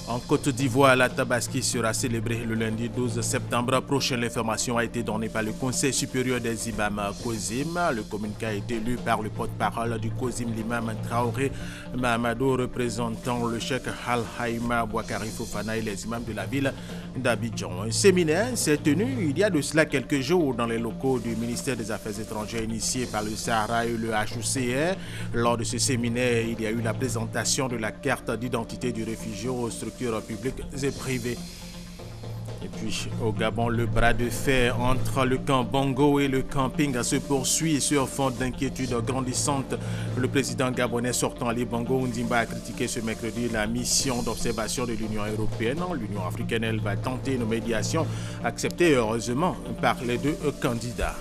En Côte d'Ivoire, la Tabaski sera célébrée le lundi 12 septembre prochain. L'information a été donnée par le Conseil supérieur des imams COSIM. Le communiqué a été lu par le porte-parole du COSIM, l'imam Traoré Mahamadou, représentant le cheikh Al-Haïma Bouakari Fofana et les imams de la ville d'Abidjan. Un séminaire s'est tenu il y a de cela quelques jours dans les locaux du ministère des Affaires étrangères initié par le Sahara et le HCR. Lors de ce séminaire, il y a eu la présentation de la carte d'identité du réfugié aux structures publiques et privées. Et puis au Gabon, le bras de fer entre le camp Bongo et le camping se poursuit sur fond d'inquiétude grandissante. Le président gabonais sortant Ali Bongo Ondimba a critiqué ce mercredi la mission d'observation de l'Union européenne. L'Union africaine, elle, va tenter une médiation acceptée heureusement par les deux candidats.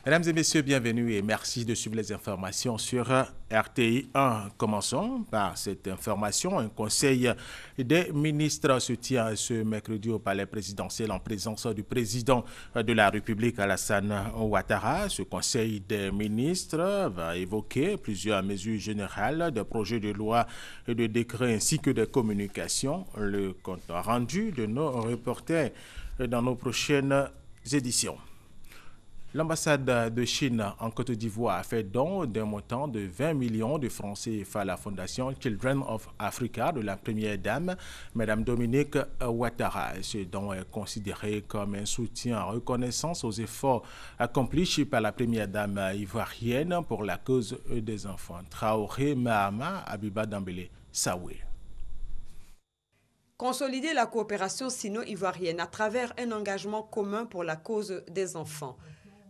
Mesdames et messieurs, bienvenue et merci de suivre les informations sur RTI 1. Commençons par cette information. Un conseil des ministres se tient ce mercredi au palais présidentiel en présence du président de la République, Alassane Ouattara. Ce conseil des ministres va évoquer plusieurs mesures générales, des projets de loi et de décrets ainsi que des communications. Le compte rendu de nos reporters dans nos prochaines éditions. L'ambassade de Chine en Côte d'Ivoire a fait don d'un montant de 20 millions de francs CFA à la fondation Children of Africa de la première dame, Mme Dominique Ouattara. Ce don est considéré comme un soutien en reconnaissance aux efforts accomplis par la première dame ivoirienne pour la cause des enfants. Traoré Mahama Abiba Dambélé Saoué. Consolider la coopération sino-ivoirienne à travers un engagement commun pour la cause des enfants.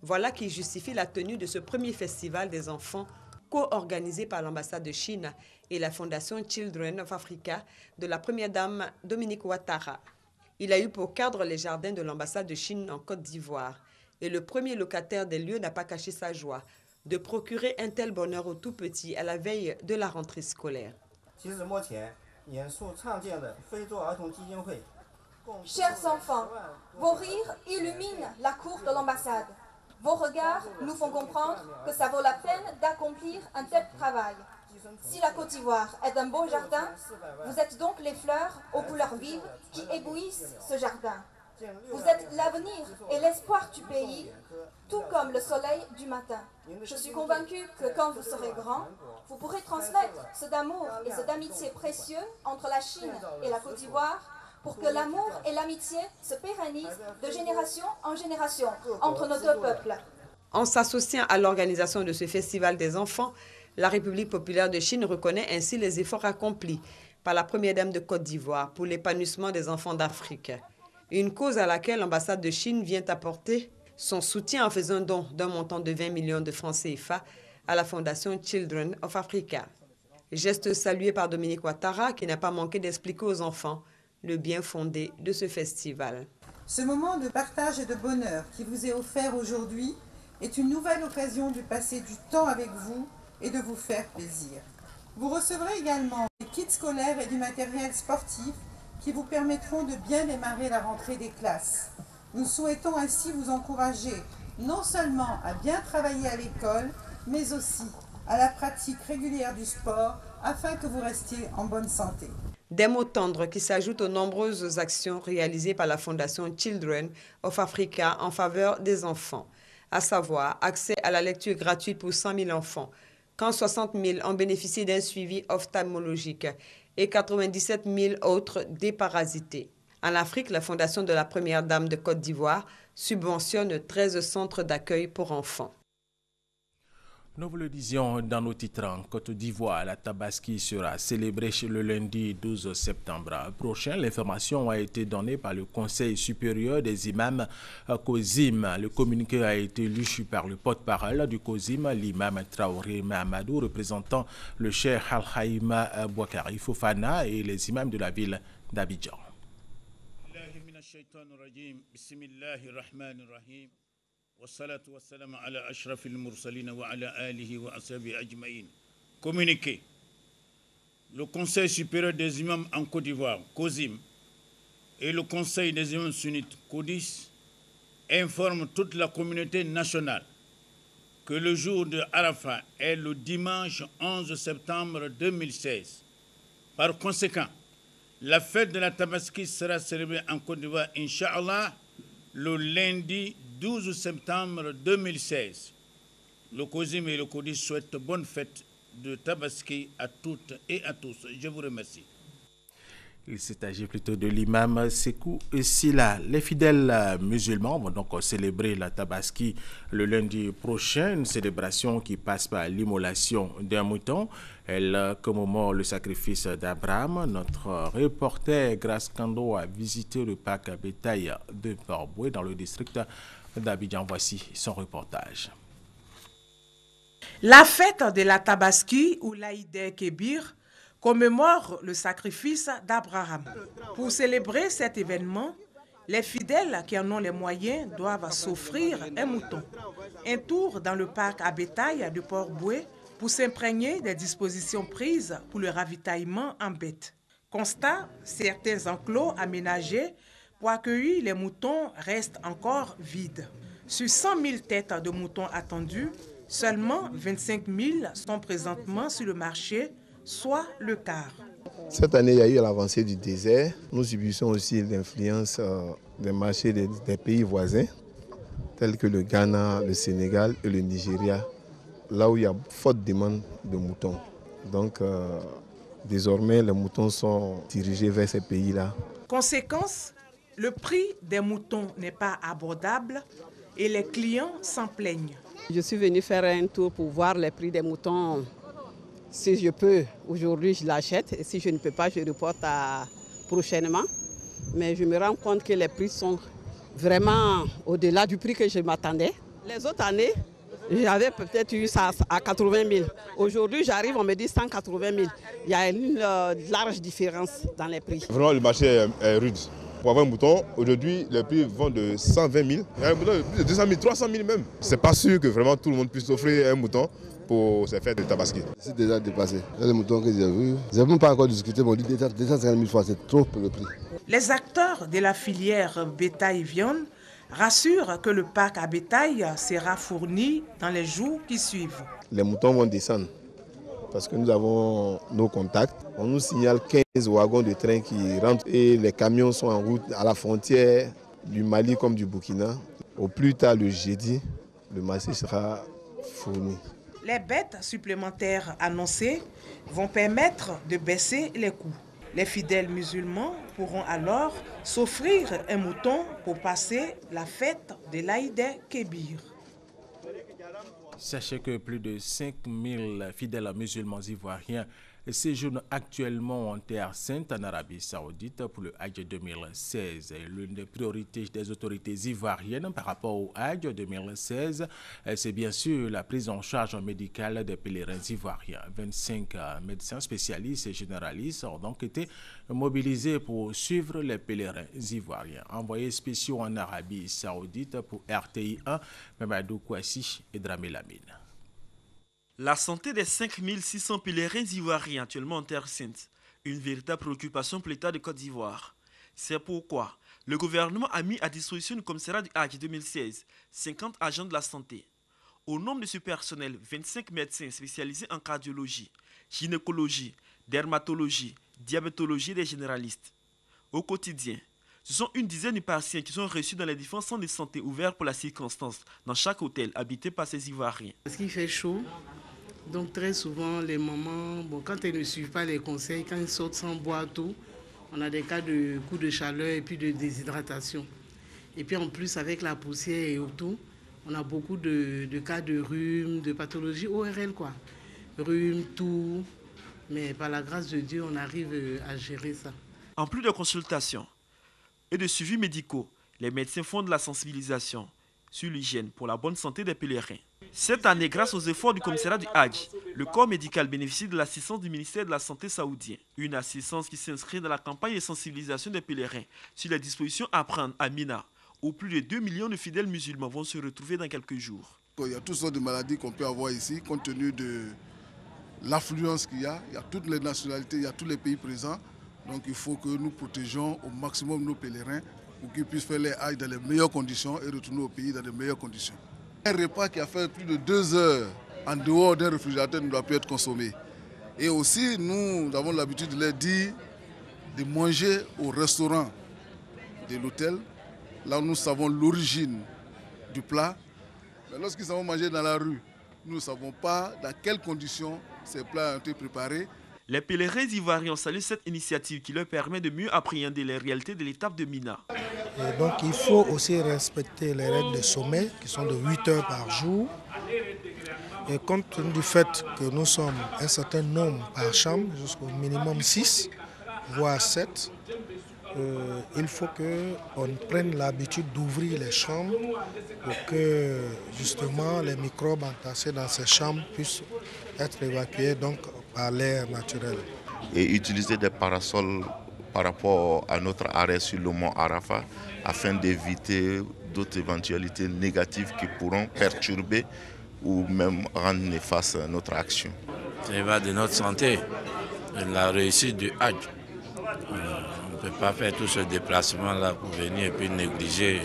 Voilà qui justifie la tenue de ce premier festival des enfants co-organisé par l'ambassade de Chine et la fondation Children of Africa de la première dame Dominique Ouattara. Il a eu pour cadre les jardins de l'ambassade de Chine en Côte d'Ivoire. Et le premier locataire des lieux n'a pas caché sa joie de procurer un tel bonheur aux tout-petits à la veille de la rentrée scolaire. Chers enfants, vos rires illuminent la cour de l'ambassade. Vos regards nous font comprendre que ça vaut la peine d'accomplir un tel travail. Si la Côte d'Ivoire est un beau jardin, vous êtes donc les fleurs aux couleurs vives qui éblouissent ce jardin. Vous êtes l'avenir et l'espoir du pays, tout comme le soleil du matin. Je suis convaincue que quand vous serez grand, vous pourrez transmettre ce d'amour et ce d'amitié précieux entre la Chine et la Côte d'Ivoire pour que l'amour et l'amitié se pérennisent de génération en génération entre nos deux peuples. En s'associant à l'organisation de ce festival des enfants, la République populaire de Chine reconnaît ainsi les efforts accomplis par la première dame de Côte d'Ivoire pour l'épanouissement des enfants d'Afrique. Une cause à laquelle l'ambassade de Chine vient apporter son soutien en faisant don d'un montant de 20 millions de francs CFA à la fondation Children of Africa. Geste salué par Dominique Ouattara qui n'a pas manqué d'expliquer aux enfants le bien fondé de ce festival. Ce moment de partage et de bonheur qui vous est offert aujourd'hui est une nouvelle occasion de passer du temps avec vous et de vous faire plaisir. Vous recevrez également des kits scolaires et du matériel sportif qui vous permettront de bien démarrer la rentrée des classes. Nous souhaitons ainsi vous encourager non seulement à bien travailler à l'école, mais aussi à la pratique régulière du sport afin que vous restiez en bonne santé. Des mots tendres qui s'ajoutent aux nombreuses actions réalisées par la fondation Children of Africa en faveur des enfants, à savoir accès à la lecture gratuite pour 100 000 enfants, quand 60 000 ont bénéficié d'un suivi ophtalmologique et 97 000 autres déparasités. En Afrique, la fondation de la première dame de Côte d'Ivoire subventionne 13 centres d'accueil pour enfants. Nous vous le disions dans nos titres, en Côte d'Ivoire, la Tabaski sera célébrée le lundi 12 septembre prochain. L'information a été donnée par le Conseil supérieur des imams COSIM. Le communiqué a été lu par le porte-parole du COSIM, l'imam Traoré Mahamadou, représentant le cheikh Al-Haïma Bouakari Fofana et les imams de la ville d'Abidjan. Communiqué. Le Conseil supérieur des imams en Côte d'Ivoire, COSIM, et le Conseil des imams sunnites, CODIS, informent toute la communauté nationale que le jour de Arafat est le dimanche 11 septembre 2016. Par conséquent, la fête de la Tabaski sera célébrée en Côte d'Ivoire, Inch'Allah, le lundi 12 septembre 2016. Le COSIM et le CODI souhaitent bonne fête de Tabaski à toutes et à tous. Je vous remercie. Il s'agit plutôt de l'imam Sekou Sila. Les fidèles musulmans vont donc célébrer la Tabaski le lundi prochain, une célébration qui passe par l'immolation d'un mouton. Elle commémore le sacrifice d'Abraham. Notre reporter Grace Kando a visité le parc à bétail de Port-Boué dans le district d'Abidjan. Voici son reportage. La fête de la Tabaski ou l'Aïd Kébir commémore le sacrifice d'Abraham. Pour célébrer cet événement, les fidèles qui en ont les moyens doivent s'offrir un mouton. Un tour dans le parc à bétail de Port-Boué pour s'imprégner des dispositions prises pour le ravitaillement en bêtes. Constat, certains enclos aménagés pour accueillir les moutons restent encore vides. Sur 100 000 têtes de moutons attendues, seulement 25 000 sont présentement sur le marché, soit le quart. Cette année, il y a eu l'avancée du désert. Nous subissons aussi l'influence des marchés des pays voisins, tels que le Ghana, le Sénégal et le Nigeria, là où il y a forte demande de moutons. Donc, désormais, les moutons sont dirigés vers ces pays-là. Conséquence, le prix des moutons n'est pas abordable et les clients s'en plaignent. Je suis venu faire un tour pour voir les prix des moutons. Si je peux, aujourd'hui, je l'achète. Et si je ne peux pas, je reporte prochainement. Mais je me rends compte que les prix sont vraiment au-delà du prix que je m'attendais. Les autres années, j'avais peut-être eu ça à 80 000. Aujourd'hui, j'arrive, on me dit 180 000. Il y a une large différence dans les prix. Vraiment, le marché est rude. Pour avoir un mouton, aujourd'hui, les prix vont de 120 000. Il y a un mouton de 200 000, 300 000 même. C'est pas sûr que vraiment tout le monde puisse offrir un mouton pour ces fêtes de Tabaski. C'est déjà dépassé. Les moutons que j'ai vus, je n'ai même pas encore discuté, mais on dit 250 000 fois, c'est trop pour le prix. Les acteurs de la filière bétail-viande rassurent que le parc à bétail sera fourni dans les jours qui suivent. Les moutons vont descendre parce que nous avons nos contacts. On nous signale 15 wagons de train qui rentrent et les camions sont en route à la frontière du Mali comme du Burkina. Au plus tard le jeudi, le marché sera fourni. Les bêtes supplémentaires annoncées vont permettre de baisser les coûts. Les fidèles musulmans pourront alors s'offrir un mouton pour passer la fête de l'Aïd Kébir. Sachez que plus de 5000 fidèles musulmans ivoiriens séjournent actuellement en Terre Sainte en Arabie Saoudite pour le Hajj 2016. L'une des priorités des autorités ivoiriennes par rapport au Hajj 2016, c'est bien sûr la prise en charge médicale des pèlerins ivoiriens. 25 médecins spécialistes et généralistes ont donc été mobilisés pour suivre les pèlerins ivoiriens. Envoyés spéciaux en Arabie Saoudite pour RTI 1, Mamadou Kouassi et Dramé Lamine. La santé des 5600 pèlerins ivoiriens actuellement en Terre Sainte, une véritable préoccupation pour l'État de Côte d'Ivoire. C'est pourquoi le gouvernement a mis à disposition du commissariat du Hajj 2016 50 agents de la santé. Au nombre de ce personnel, 25 médecins spécialisés en cardiologie, gynécologie, dermatologie, diabétologie et des généralistes. Au quotidien, ce sont une dizaine de patients qui sont reçus dans les différents centres de santé ouverts pour la circonstance, dans chaque hôtel habité par ces Ivoiriens. Parce qu'il fait chaud, donc très souvent les mamans, quand elles ne suivent pas les conseils, quand elles sortent sans boire tout, on a des cas de coups de chaleur et puis de déshydratation. Et puis en plus avec la poussière et tout, on a beaucoup de cas de rhume, de pathologie ORL quoi. Rhume, tout, mais par la grâce de Dieu, on arrive à gérer ça. En plus de consultations et de suivis médicaux, les médecins font de la sensibilisation sur l'hygiène pour la bonne santé des pèlerins. Cette année, grâce aux efforts du commissariat du Hajj, le corps médical bénéficie de l'assistance du ministère de la Santé saoudien. Une assistance qui s'inscrit dans la campagne de sensibilisation des pèlerins sur les dispositions à prendre à Mina, où plus de 2 millions de fidèles musulmans vont se retrouver dans quelques jours. Il y a toutes sortes de maladies qu'on peut avoir ici, compte tenu de l'affluence qu'il y a toutes les nationalités, il y a tous les pays présents. Donc il faut que nous protégeons au maximum nos pèlerins pour qu'ils puissent faire les Hajj dans les meilleures conditions et retourner au pays dans les meilleures conditions. Un repas qui a fait plus de 2 heures en dehors d'un réfrigérateur ne doit plus être consommé. Et aussi, nous avons l'habitude de leur dire de manger au restaurant de l'hôtel, là où nous savons l'origine du plat. Mais lorsqu'ils vont manger dans la rue, nous ne savons pas dans quelles conditions ces plats ont été préparés. Les pèlerins ivoiriens saluent cette initiative qui leur permet de mieux appréhender les réalités de l'étape de Mina. Et donc il faut aussi respecter les règles de sommeil qui sont de 8 heures par jour. Et compte tenu du fait que nous sommes un certain nombre par chambre, jusqu'au minimum 6, voire 7, il faut qu'on prenne l'habitude d'ouvrir les chambres pour que justement les microbes entassés dans ces chambres puissent être évacués donc par l'air naturel. Et utiliser des parasols par rapport à notre arrêt sur le mont Arafat afin d'éviter d'autres éventualités négatives qui pourront perturber ou même rendre néfaste notre action. Ça va de notre santé, de la réussite du Hajj. On ne peut pas faire tout ce déplacement-là pour venir et puis négliger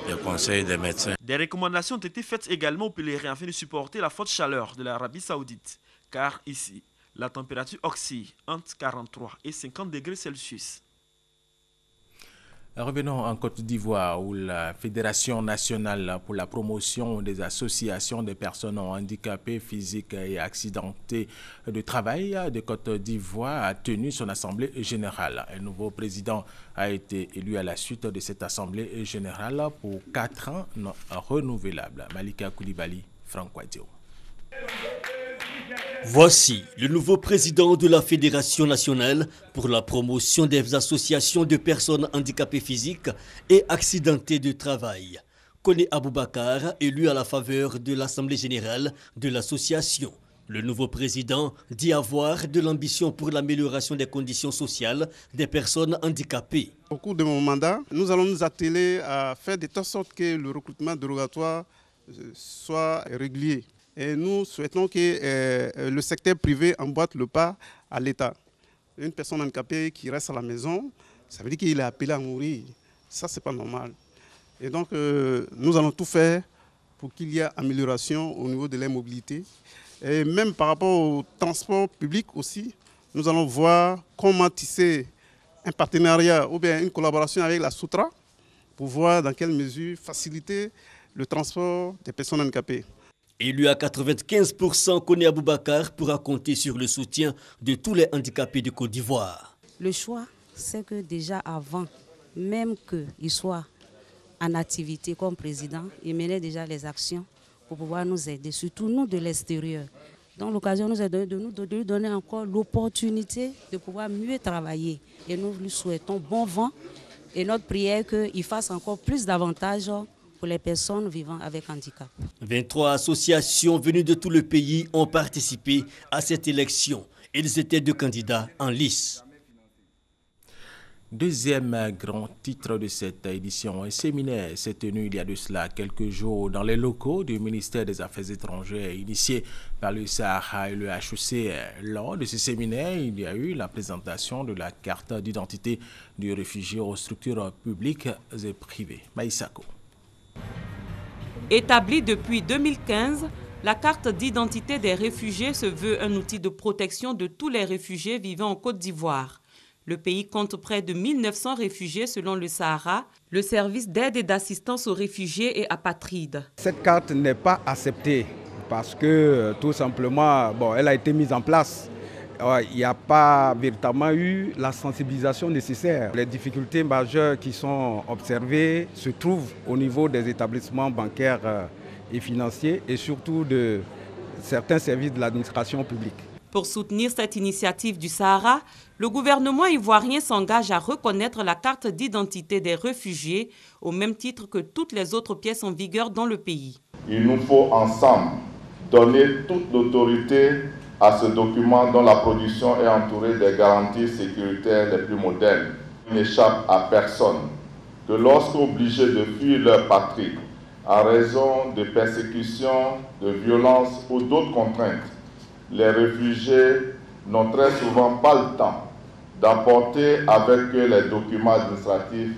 les conseils des médecins. Des recommandations ont été faites également aux pèlerins afin de supporter la forte chaleur de l'Arabie Saoudite. Car ici, la température oscille entre 43 et 50 degrés Celsius. Revenons en Côte d'Ivoire où la Fédération nationale pour la promotion des associations des personnes handicapées physiques et accidentées de travail de Côte d'Ivoire a tenu son assemblée générale. Un nouveau président a été élu à la suite de cette assemblée générale pour 4 ans renouvelables. Malika Koulibaly, Franck Wadio. Voici le nouveau président de la Fédération nationale pour la promotion des associations de personnes handicapées physiques et accidentées de travail. Kone Aboubakar, élu à la faveur de l'Assemblée générale de l'association. Le nouveau président dit avoir de l'ambition pour l'amélioration des conditions sociales des personnes handicapées. Au cours de mon mandat, nous allons nous atteler à faire de telle sorte que le recrutement dérogatoire soit régulier. Et nous souhaitons que le secteur privé emboîte le pas à l'État. Une personne handicapée qui reste à la maison, ça veut dire qu'il est appelé à mourir. Ça, ce n'est pas normal. Et donc, nous allons tout faire pour qu'il y ait amélioration au niveau de la mobilité. Et même par rapport au transport public aussi, nous allons voir comment tisser un partenariat ou bien une collaboration avec la Soutra pour voir dans quelle mesure faciliter le transport des personnes handicapées. Élu à 95%, Kone Aboubakar pourra compter sur le soutien de tous les handicapés de Côte d'Ivoire. Le choix, c'est que déjà avant, même qu'il soit en activité comme président, il menait déjà les actions pour pouvoir nous aider, surtout nous de l'extérieur. Donc l'occasion nous est donnée de lui donner encore l'opportunité de pouvoir mieux travailler. Et nous lui souhaitons bon vent et notre prière qu'il fasse encore plus d'avantages pour les personnes vivant avec handicap. 23 associations venues de tout le pays ont participé à cette élection. Ils étaient 2 candidats en lice. Deuxième grand titre de cette édition, un séminaire s'est tenu il y a de cela quelques jours dans les locaux du ministère des Affaires étrangères initié par le Sahara et le HEC. Lors de ce séminaire, il y a eu la présentation de la carte d'identité du réfugié aux structures publiques et privées. Maïsako. Établie depuis 2015, la carte d'identité des réfugiés se veut un outil de protection de tous les réfugiés vivant en Côte d'Ivoire. Le pays compte près de 1900 réfugiés selon le Sahara, le service d'aide et d'assistance aux réfugiés et apatrides. Cette carte n'est pas acceptée parce que tout simplement, elle a été mise en place. Il n'y a pas véritablement eu la sensibilisation nécessaire. Les difficultés majeures qui sont observées se trouvent au niveau des établissements bancaires et financiers et surtout de certains services de l'administration publique. Pour soutenir cette initiative du Sahara, le gouvernement ivoirien s'engage à reconnaître la carte d'identité des réfugiés au même titre que toutes les autres pièces en vigueur dans le pays. Il nous faut ensemble donner toute l'autorité à ce document dont la production est entourée des garanties sécuritaires les plus modernes. Il n'échappe à personne que lorsqu'obligés de fuir leur patrie en raison de persécutions, de violences ou d'autres contraintes, les réfugiés n'ont très souvent pas le temps d'apporter avec eux les documents administratifs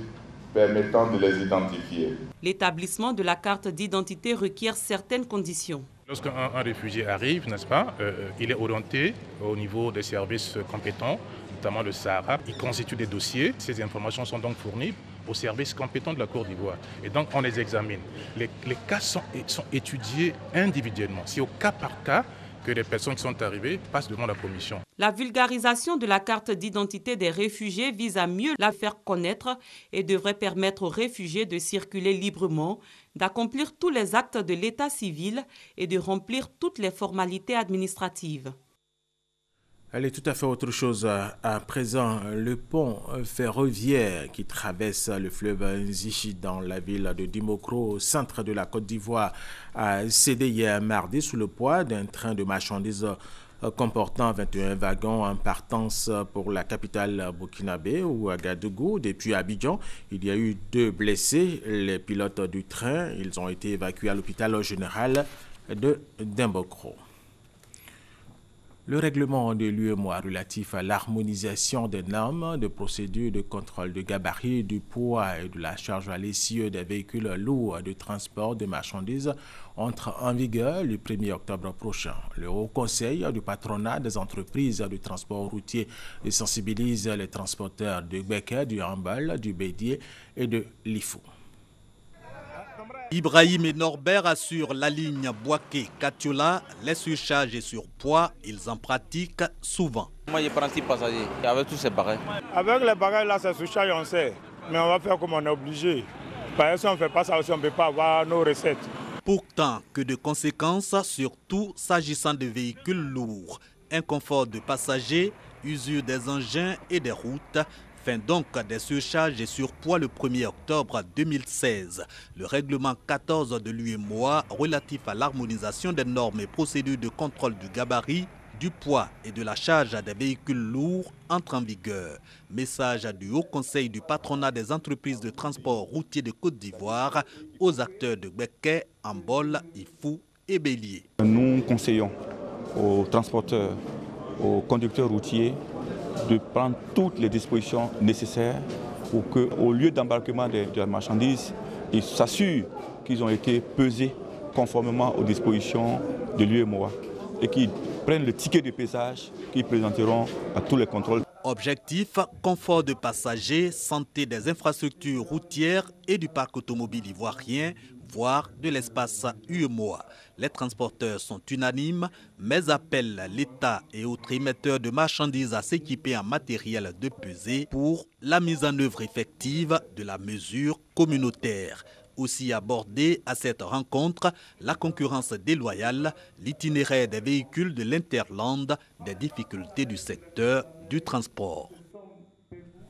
permettant de les identifier. L'établissement de la carte d'identité requiert certaines conditions. Lorsqu'un réfugié arrive, n'est-ce pas, il est orienté au niveau des services compétents, notamment le Sahara. Il constitue des dossiers. Ces informations sont donc fournies aux services compétents de la Côte d'Ivoire. Et donc, on les examine. Les cas sont étudiés individuellement. C'est au cas par cas que les personnes qui sont arrivées passent devant la commission. La vulgarisation de la carte d'identité des réfugiés vise à mieux la faire connaître et devrait permettre aux réfugiés de circuler librement, d'accomplir tous les actes de l'état civil et de remplir toutes les formalités administratives. Elle est tout à fait autre chose à présent. Le pont ferroviaire qui traverse le fleuve Nzichi dans la ville de Dimokro, au centre de la Côte d'Ivoire, a cédé hier mardi sous le poids d'un train de marchandises comportant 21 wagons en partance pour la capitale burkinabé ou Ouagadougou. Depuis Abidjan, il y a eu 2 blessés. Les pilotes du train, ils ont été évacués à l'hôpital général de Dimokro. Le règlement de l'UEMOA relatif à l'harmonisation des normes de procédure de contrôle de gabarit, du poids et de la charge à l'essieu des véhicules lourds de transport de marchandises entre en vigueur le 1er octobre prochain. Le Haut Conseil du patronat des entreprises de transport routier sensibilise les transporteurs de Becker, du Hambal, du Bédier et de Lifou. Ibrahim et Norbert assurent la ligne Boaké-Katiola, les surcharges et surpoids, ils en pratiquent souvent. Moi, je prends 6 passagers avec tous ces bagages. Avec les bagages là, c'est surcharge, on sait. Mais on va faire comme on est obligé. Parce que si on ne fait pas ça aussi, on ne peut pas avoir nos recettes. Pourtant, que de conséquences, surtout s'agissant de véhicules lourds. Inconfort de passagers, usure des engins et des routes. Fin donc des surcharges et surpoids le 1er octobre 2016. Le règlement 14 de l'UEMOA relatif à l'harmonisation des normes et procédures de contrôle du gabarit, du poids et de la charge des véhicules lourds entre en vigueur. Message du Haut Conseil du patronat des entreprises de transport routier de Côte d'Ivoire aux acteurs de Beké, Ambol, Ifou et Bélier. Nous conseillons aux transporteurs, aux conducteurs routiers de prendre toutes les dispositions nécessaires pour qu'au lieu d'embarquement de la marchandise, ils s'assurent qu'ils ont été pesés conformément aux dispositions de l'UEMOA et qu'ils prennent le ticket de pesage qu'ils présenteront à tous les contrôles. Objectif, confort de passagers, santé des infrastructures routières et du parc automobile ivoirien, voire de l'espace UEMOA. Les transporteurs sont unanimes, mais appellent l'État et autres émetteurs de marchandises à s'équiper en matériel de pesée pour la mise en œuvre effective de la mesure communautaire. Aussi abordé à cette rencontre, la concurrence déloyale, l'itinéraire des véhicules de l'Interland, des difficultés du secteur du transport.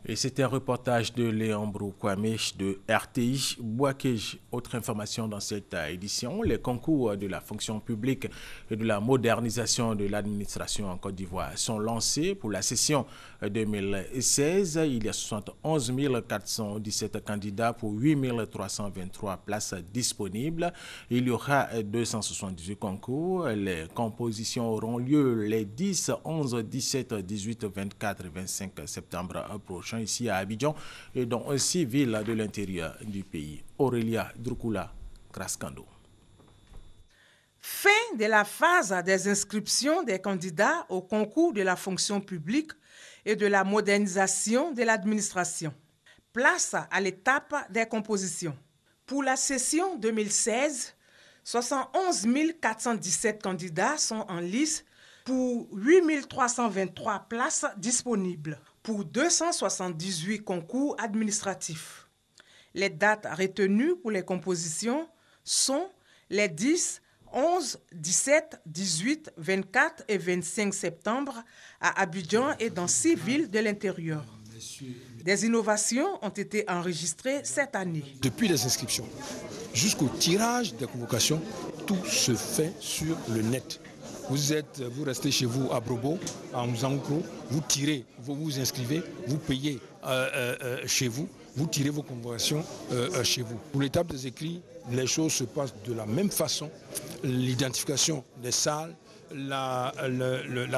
Et c'était un reportage de Léon Broukwamech de RTI Boakej. Autre information dans cette édition, les concours de la fonction publique et de la modernisation de l'administration en Côte d'Ivoire sont lancés pour la session 2016. Il y a 71 417 candidats pour 8 323 places disponibles. Il y aura 278 concours. Les compositions auront lieu les 10, 11, 17, 18, 24 et 25 septembre prochain ici à Abidjan et dans 6 villes de l'intérieur du pays. Aurélia Drukula, Kraskando. Fin de la phase des inscriptions des candidats au concours de la fonction publique et de la modernisation de l'administration. Place à l'étape des compositions. Pour la session 2016, 71 417 candidats sont en lice pour 8 323 places disponibles pour 278 concours administratifs. Les dates retenues pour les compositions sont les 10, 11, 17, 18, 24 et 25 septembre à Abidjan et dans 6 villes de l'intérieur. Des innovations ont été enregistrées cette année. Depuis les inscriptions jusqu'au tirage des convocations, tout se fait sur le net. Vous restez chez vous à Brobo, à Mzankou, vous tirez, vous vous inscrivez, vous payez chez vous, vous tirez vos convocations chez vous. Pour l'étape des écrits, les choses se passent de la même façon. L'identification des salles, la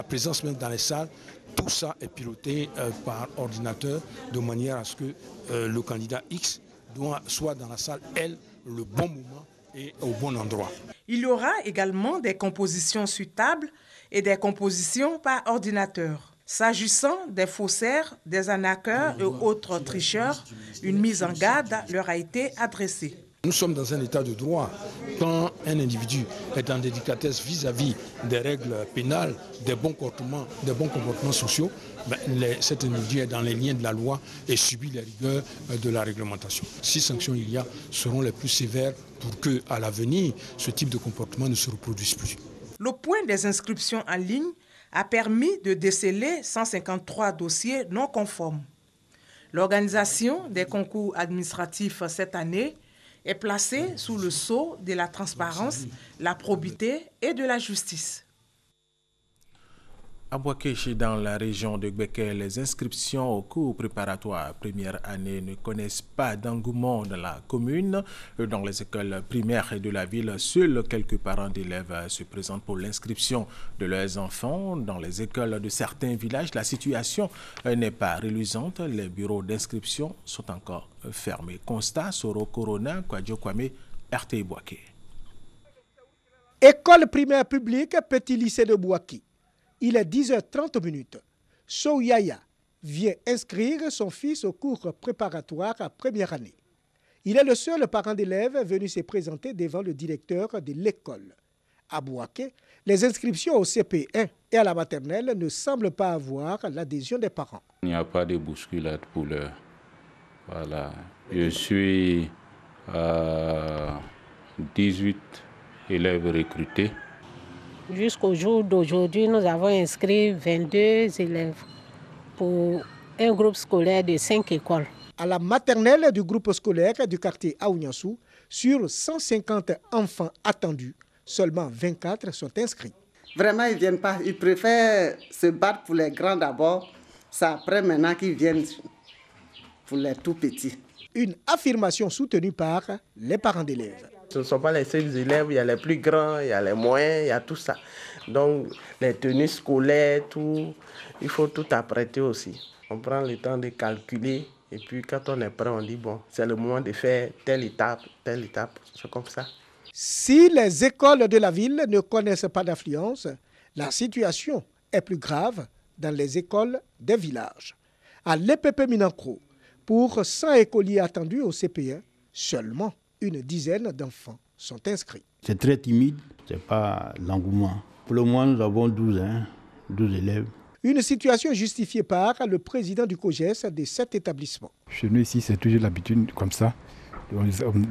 présence même dans les salles, tout ça est piloté par ordinateur de manière à ce que le candidat X soit dans la salle, le bon moment et au bon endroit. Il y aura également des compositions sur table et des compositions par ordinateur. S'agissant des faussaires, des arnaqueurs et autres tricheurs, une mise en garde leur a été adressée. Nous sommes dans un état de droit. Quand un individu est en délicatesse vis-à-vis des règles pénales, des bons comportements sociaux, cet individu est dans les liens de la loi et subit les rigueurs de la réglementation. Si sanctions il y a, seront les plus sévères pour qu'à l'avenir, ce type de comportement ne se reproduise plus. Le point des inscriptions en ligne a permis de déceler 153 dossiers non conformes. L'organisation des concours administratifs cette année est placée sous le sceau de la transparence, la probité et de la justice. À Boakéchi, dans la région de Gbeke, les inscriptions aux cours préparatoires première année ne connaissent pas d'engouement dans la commune. Dans les écoles primaires et de la ville, seuls quelques parents d'élèves se présentent pour l'inscription de leurs enfants. Dans les écoles de certains villages, la situation n'est pas reluisante. Les bureaux d'inscription sont encore fermés. Constat, Soro Corona, Kwadjo Kwame, RTI Boaké. École primaire publique, petit lycée de Boaké. Il est 10h30. Souyaya vient inscrire son fils au cours préparatoire à première année. Il est le seul parent d'élève venu se présenter devant le directeur de l'école. À Boaké, les inscriptions au CP1 et à la maternelle ne semblent pas avoir l'adhésion des parents. Il n'y a pas de bousculade pour l'heure. Voilà. Je suis 18 élèves recrutés. Jusqu'au jour d'aujourd'hui, nous avons inscrit 22 élèves pour un groupe scolaire de 5 écoles. À la maternelle du groupe scolaire du quartier Aouniansou, sur 150 enfants attendus, seulement 24 sont inscrits. Vraiment, ils ne viennent pas. Ils préfèrent se battre pour les grands d'abord. C'est après maintenant qu'ils viennent pour les tout petits. Une affirmation soutenue par les parents d'élèves. Ce ne sont pas les seuls élèves, il y a les plus grands, il y a les moyens, il y a tout ça. Donc les tenues scolaires, tout, il faut tout apprêter aussi. On prend le temps de calculer et puis quand on est prêt, on dit bon, c'est le moment de faire telle étape, c'est comme ça. Si les écoles de la ville ne connaissent pas d'affluence, la situation est plus grave dans les écoles des villages. À l'EPP Minankro, pour 100 écoliers attendus au CP1, seulement une dizaine d'enfants sont inscrits. C'est très timide, ce n'est pas l'engouement. Pour le moment, nous avons 12 élèves. Une situation justifiée par le président du COGES de cet établissement. Chez nous ici, c'est toujours l'habitude comme ça.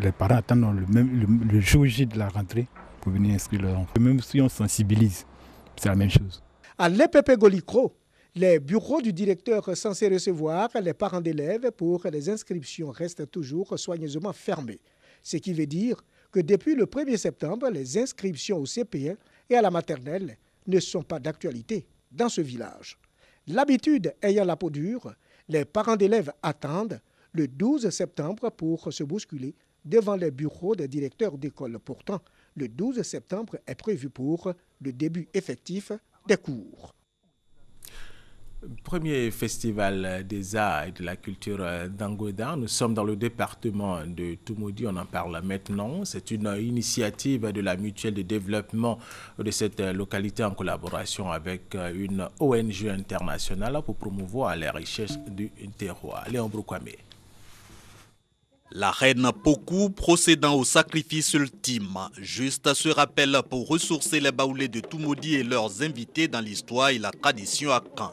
Les parents attendent le jour J de la rentrée pour venir inscrire leurs enfants. Même si on sensibilise, c'est la même chose. À l'EPP Golikro, les bureaux du directeur censés recevoir les parents d'élèves pour les inscriptions restent toujours soigneusement fermés. Ce qui veut dire que depuis le 1er septembre, les inscriptions au CP1 et à la maternelle ne sont pas d'actualité dans ce village. L'habitude ayant la peau dure, les parents d'élèves attendent le 12 septembre pour se bousculer devant les bureaux des directeurs d'école. Pourtant, le 12 septembre est prévu pour le début effectif des cours. Premier festival des arts et de la culture d'Angoda. Nous sommes dans le département de Toumoudi, on en parle maintenant. C'est une initiative de la mutuelle de développement de cette localité en collaboration avec une ONG internationale pour promouvoir les richesses du terroir. Léon Broukwame. La reine Pokou procédant au sacrifice ultime. Juste ce rappel pour ressourcer les baoulés de Toumoudi et leurs invités dans l'histoire et la tradition à Caen.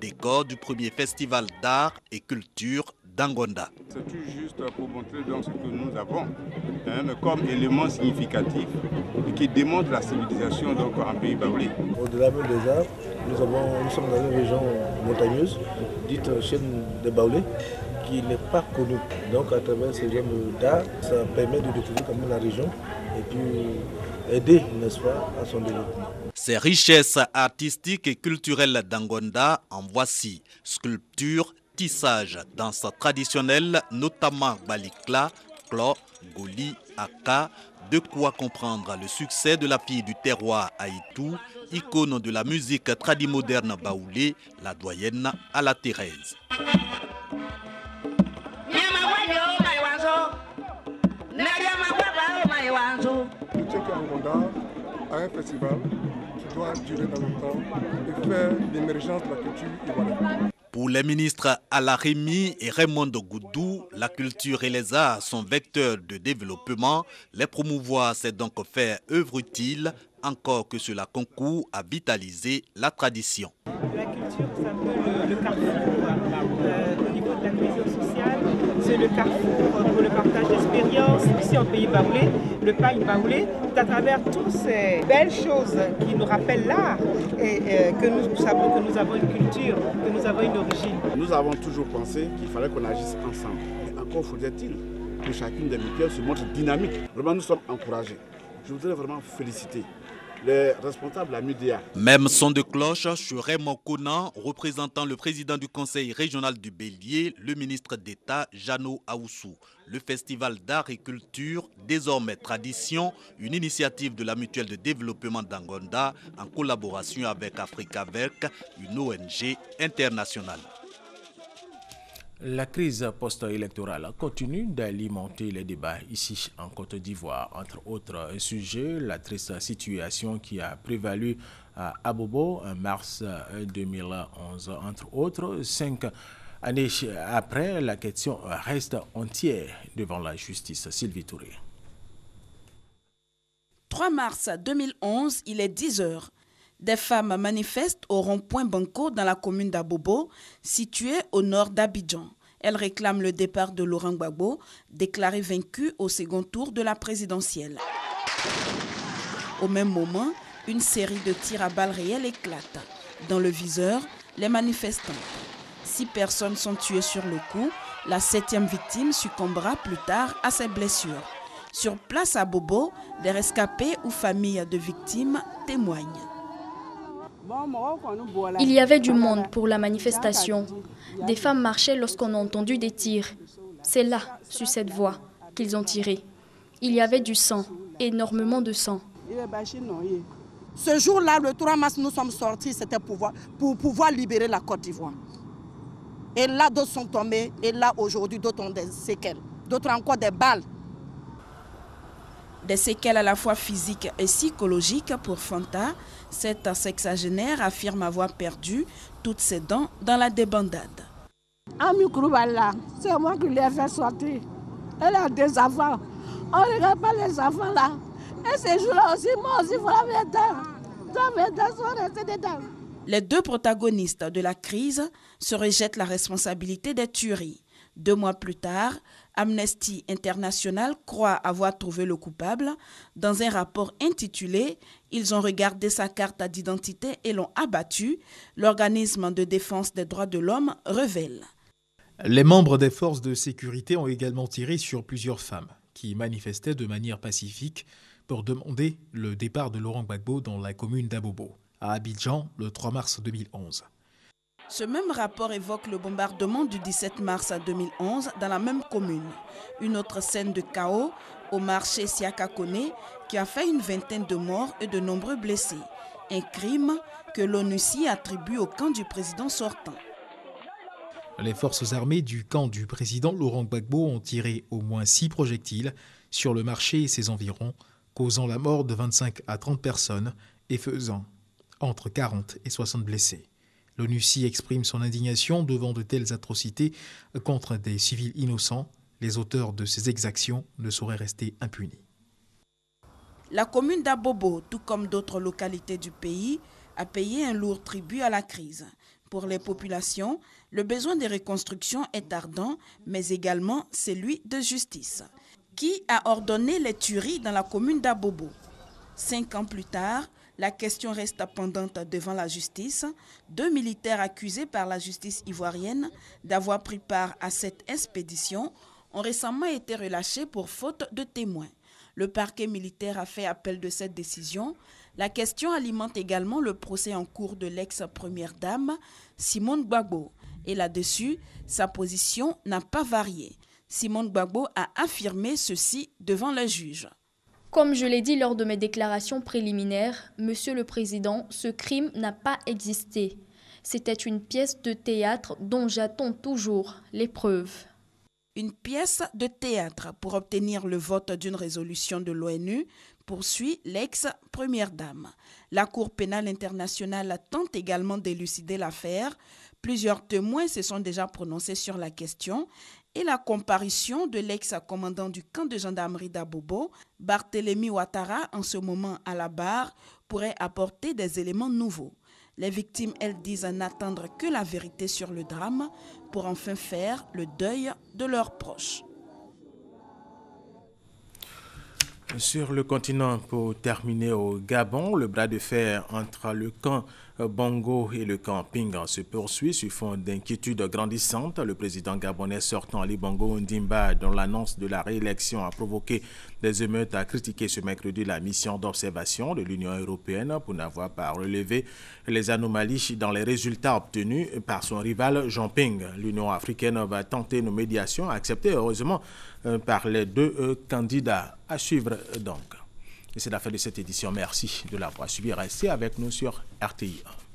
Décor du premier festival d'art et culture d'Angonda. C'est tout juste pour montrer donc ce que nous avons comme élément significatif et qui démontre la civilisation donc, en pays baoulé. Au-delà même des arts, nous sommes dans une région montagneuse, dite chaîne des baoulés, qui n'est pas connu. Donc à travers ces genres d'art, ça permet de découvrir quand même la région et puis aider, n'est-ce pas, à son développement. Ces richesses artistiques et culturelles d'Angonda en voici: sculpture, tissage, danse traditionnelle, notamment Balikla, Klo, Goli, Aka. De quoi comprendre le succès de la fille du terroir Haïtou, icône de la musique tradimoderne baoulée, la doyenne à la Thérèse. participer en Gondar à un festival qui doit durer dans le temps et faire l'émergence de la culture ivoirienne. Pour les ministres Alarimi et Raymond Goudou, la culture et les arts sont vecteurs de développement. Les promouvoir, c'est donc faire œuvre utile, encore que cela concourt à vitaliser la tradition. La culture, c'est un peu le carrefour au niveau de la cohésion sociale. C'est le carrefour pour le partage d'expériences. Ici en pays baoulé, le pays baoulé, c'est à travers toutes ces belles choses qui nous rappellent l'art et que nous savons que nous avons une culture, que nous avons une origine. Nous avons toujours pensé qu'il fallait qu'on agisse ensemble. Et encore faudrait-il que chacune des mutuelles se montre dynamique. Vraiment, nous sommes encouragés. Je voudrais vraiment féliciter les responsables de la MUDEA. Même son de cloche sur Raymond Conan, représentant le président du conseil régional du Bélier, le ministre d'État Jeannot Aoussou. Le festival d'art et culture, désormais tradition, une initiative de la mutuelle de développement d'Angonda en collaboration avec Africaverc, une ONG internationale. La crise post-électorale continue d'alimenter les débats ici en Côte d'Ivoire. Entre autres sujets, la triste situation qui a prévalu à Abobo en mars 2011. Entre autres, 5 années après, la question reste entière devant la justice. Sylvie Touré. 3 mars 2011, il est 10 h. Des femmes manifestent au rond-point Banco dans la commune d'Abobo, située au nord d'Abidjan. Elles réclament le départ de Laurent Gbagbo, déclaré vaincu au second tour de la présidentielle. Au même moment, une série de tirs à balles réelles éclate. Dans le viseur, les manifestants. 6 personnes sont tuées sur le coup. La 7e victime succombera plus tard à ses blessures. Sur place à Bobo, des rescapés ou familles de victimes témoignent. Il y avait du monde pour la manifestation. Des femmes marchaient lorsqu'on a entendu des tirs. C'est là, sur cette voie, qu'ils ont tiré. Il y avait du sang, énormément de sang. Ce jour-là, le 3 mars, nous sommes sortis, c'était pour pouvoir libérer la Côte d'Ivoire. Et là, d'autres sont tombés, et là, aujourd'hui, d'autres ont des séquelles, d'autres encore des balles. Des séquelles à la fois physiques et psychologiques pour Fanta. Cette sexagénaire affirme avoir perdu toutes ses dents dans la débandade. Ami Kouroubala, c'est moi qui l'ai fait sortir. Elle a des enfants. On ne regarde pas les enfants là. Et ces jours-là aussi, moi aussi, il faut la mettre. Les 2 protagonistes de la crise se rejettent la responsabilité des tueries. 2 mois plus tard, Amnesty International croit avoir trouvé le coupable. Dans un rapport intitulé « Ils ont regardé sa carte d'identité et l'ont abattu », l'organisme de défense des droits de l'homme révèle. Les membres des forces de sécurité ont également tiré sur plusieurs femmes qui manifestaient de manière pacifique pour demander le départ de Laurent Gbagbo dans la commune d'Abobo, à Abidjan, le 3 mars 2011. Ce même rapport évoque le bombardement du 17 mars 2011 dans la même commune. Une autre scène de chaos au marché Siakakone qui a fait une vingtaine de morts et de nombreux blessés. Un crime que l'ONUCI attribue au camp du président sortant. Les forces armées du camp du président Laurent Gbagbo ont tiré au moins 6 projectiles sur le marché et ses environs, causant la mort de 25 à 30 personnes et faisant entre 40 et 60 blessés. L'ONUCI exprime son indignation devant de telles atrocités contre des civils innocents. Les auteurs de ces exactions ne sauraient rester impunis. La commune d'Abobo, tout comme d'autres localités du pays, a payé un lourd tribut à la crise. Pour les populations, le besoin de reconstruction est ardent, mais également celui de justice. Qui a ordonné les tueries dans la commune d'Abobo? 5 ans plus tard, la question reste pendante devant la justice. 2 militaires accusés par la justice ivoirienne d'avoir pris part à cette expédition ont récemment été relâchés pour faute de témoins. Le parquet militaire a fait appel de cette décision. La question alimente également le procès en cours de l'ex-première dame, Simone Gbagbo. Et là-dessus, sa position n'a pas varié. Simone Gbagbo a affirmé ceci devant le juge. Comme je l'ai dit lors de mes déclarations préliminaires, Monsieur le Président, ce crime n'a pas existé. C'était une pièce de théâtre dont j'attends toujours les preuves. Une pièce de théâtre pour obtenir le vote d'une résolution de l'ONU poursuit l'ex-première dame. La Cour pénale internationale tente également d'élucider l'affaire. Plusieurs témoins se sont déjà prononcés sur la question et la comparution de l'ex-commandant du camp de gendarmerie d'Abobo, Barthélemy Ouattara, en ce moment à la barre, pourrait apporter des éléments nouveaux. Les victimes, elles, disent n'attendre que la vérité sur le drame pour enfin faire le deuil de leurs proches. Sur le continent, pour terminer au Gabon, le bras de fer entre le camp Bongo et le camp Ping se poursuit sur fond d'inquiétude grandissante. Le président gabonais sortant Ali Bongo Ondimba, dont l'annonce de la réélection a provoqué des émeutes, a critiqué ce mercredi la mission d'observation de l'Union européenne pour n'avoir pas relevé les anomalies dans les résultats obtenus par son rival Jean Ping. L'Union africaine va tenter une médiation acceptée heureusement par les deux candidats. À suivre donc. Et c'est la fin de cette édition. Merci de l'avoir suivi. Restez avec nous sur RTI1.